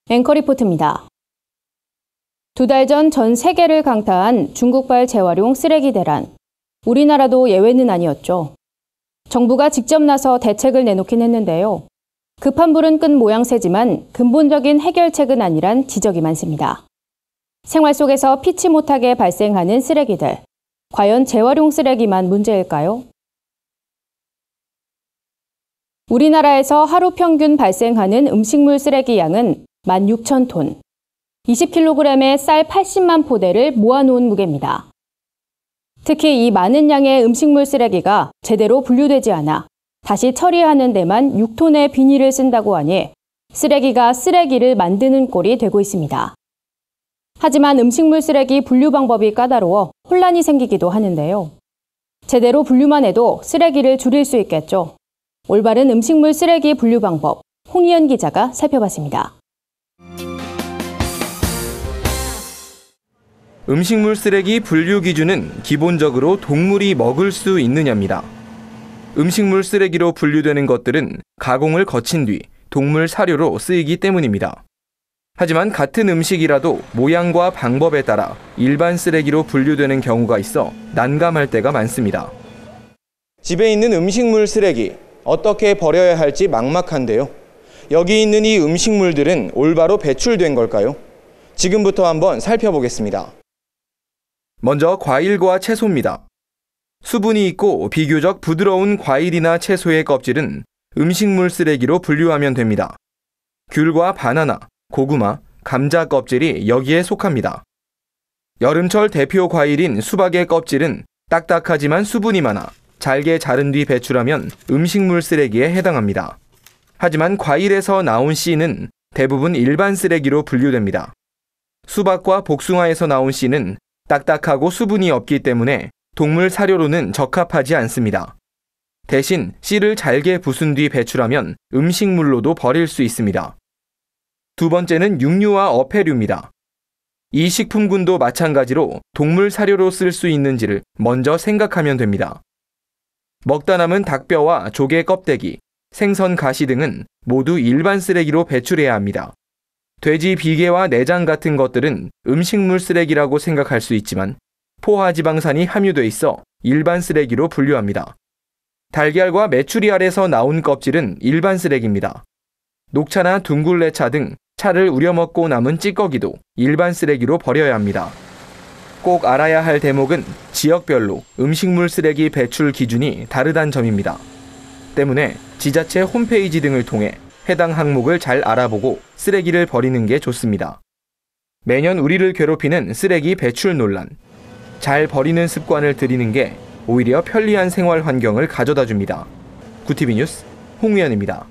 앵커 리포트입니다. 2달 전 전 세계를 강타한 중국발 재활용 쓰레기 대란. 우리나라도 예외는 아니었죠. 정부가 직접 나서 대책을 내놓긴 했는데요. 급한 불은 끈 모양새지만 근본적인 해결책은 아니란 지적이 많습니다. 생활 속에서 피치 못하게 발생하는 쓰레기들. 과연 재활용 쓰레기만 문제일까요? 우리나라에서 하루 평균 발생하는 음식물 쓰레기 양은 16,000톤. 20kg의 쌀 80만 포대를 모아놓은 무게입니다. 특히 이 많은 양의 음식물 쓰레기가 제대로 분류되지 않아 다시 처리하는 데만 6톤의 비닐을 쓴다고 하니 쓰레기가 쓰레기를 만드는 꼴이 되고 있습니다. 하지만 음식물 쓰레기 분류 방법이 까다로워 혼란이 생기기도 하는데요. 제대로 분류만 해도 쓰레기를 줄일 수 있겠죠. 올바른 음식물 쓰레기 분류 방법, 홍희연 기자가 살펴봤습니다. 음식물 쓰레기 분류 기준은 기본적으로 동물이 먹을 수 있느냐입니다. 음식물 쓰레기로 분류되는 것들은 가공을 거친 뒤 동물 사료로 쓰이기 때문입니다. 하지만 같은 음식이라도 모양과 방법에 따라 일반 쓰레기로 분류되는 경우가 있어 난감할 때가 많습니다. 집에 있는 음식물 쓰레기, 어떻게 버려야 할지 막막한데요. 여기 있는 이 음식물들은 올바로 배출된 걸까요? 지금부터 한번 살펴보겠습니다. 먼저 과일과 채소입니다. 수분이 있고 비교적 부드러운 과일이나 채소의 껍질은 음식물 쓰레기로 분류하면 됩니다. 귤과 바나나, 고구마, 감자 껍질이 여기에 속합니다. 여름철 대표 과일인 수박의 껍질은 딱딱하지만 수분이 많아 잘게 자른 뒤 배출하면 음식물 쓰레기에 해당합니다. 하지만 과일에서 나온 씨는 대부분 일반 쓰레기로 분류됩니다. 수박과 복숭아에서 나온 씨는 딱딱하고 수분이 없기 때문에 동물 사료로는 적합하지 않습니다. 대신 씨를 잘게 부순 뒤 배출하면 음식물로도 버릴 수 있습니다. 두 번째는 육류와 어패류입니다. 이 식품군도 마찬가지로 동물 사료로 쓸 수 있는지를 먼저 생각하면 됩니다. 먹다 남은 닭뼈와 조개 껍데기, 생선 가시 등은 모두 일반 쓰레기로 배출해야 합니다. 돼지 비계와 내장 같은 것들은 음식물 쓰레기라고 생각할 수 있지만 포화지방산이 함유돼 있어 일반 쓰레기로 분류합니다. 달걀과 메추리 알에서 나온 껍질은 일반 쓰레기입니다. 녹차나 둥글레차 등 차를 우려 먹고 남은 찌꺼기도 일반 쓰레기로 버려야 합니다. 꼭 알아야 할 대목은 지역별로 음식물 쓰레기 배출 기준이 다르다는 점입니다. 때문에 지자체 홈페이지 등을 통해 해당 항목을 잘 알아보고 쓰레기를 버리는 게 좋습니다. 매년 우리를 괴롭히는 쓰레기 배출 논란. 잘 버리는 습관을 들이는 게 오히려 편리한 생활 환경을 가져다 줍니다. 구티비 뉴스 홍우연입니다.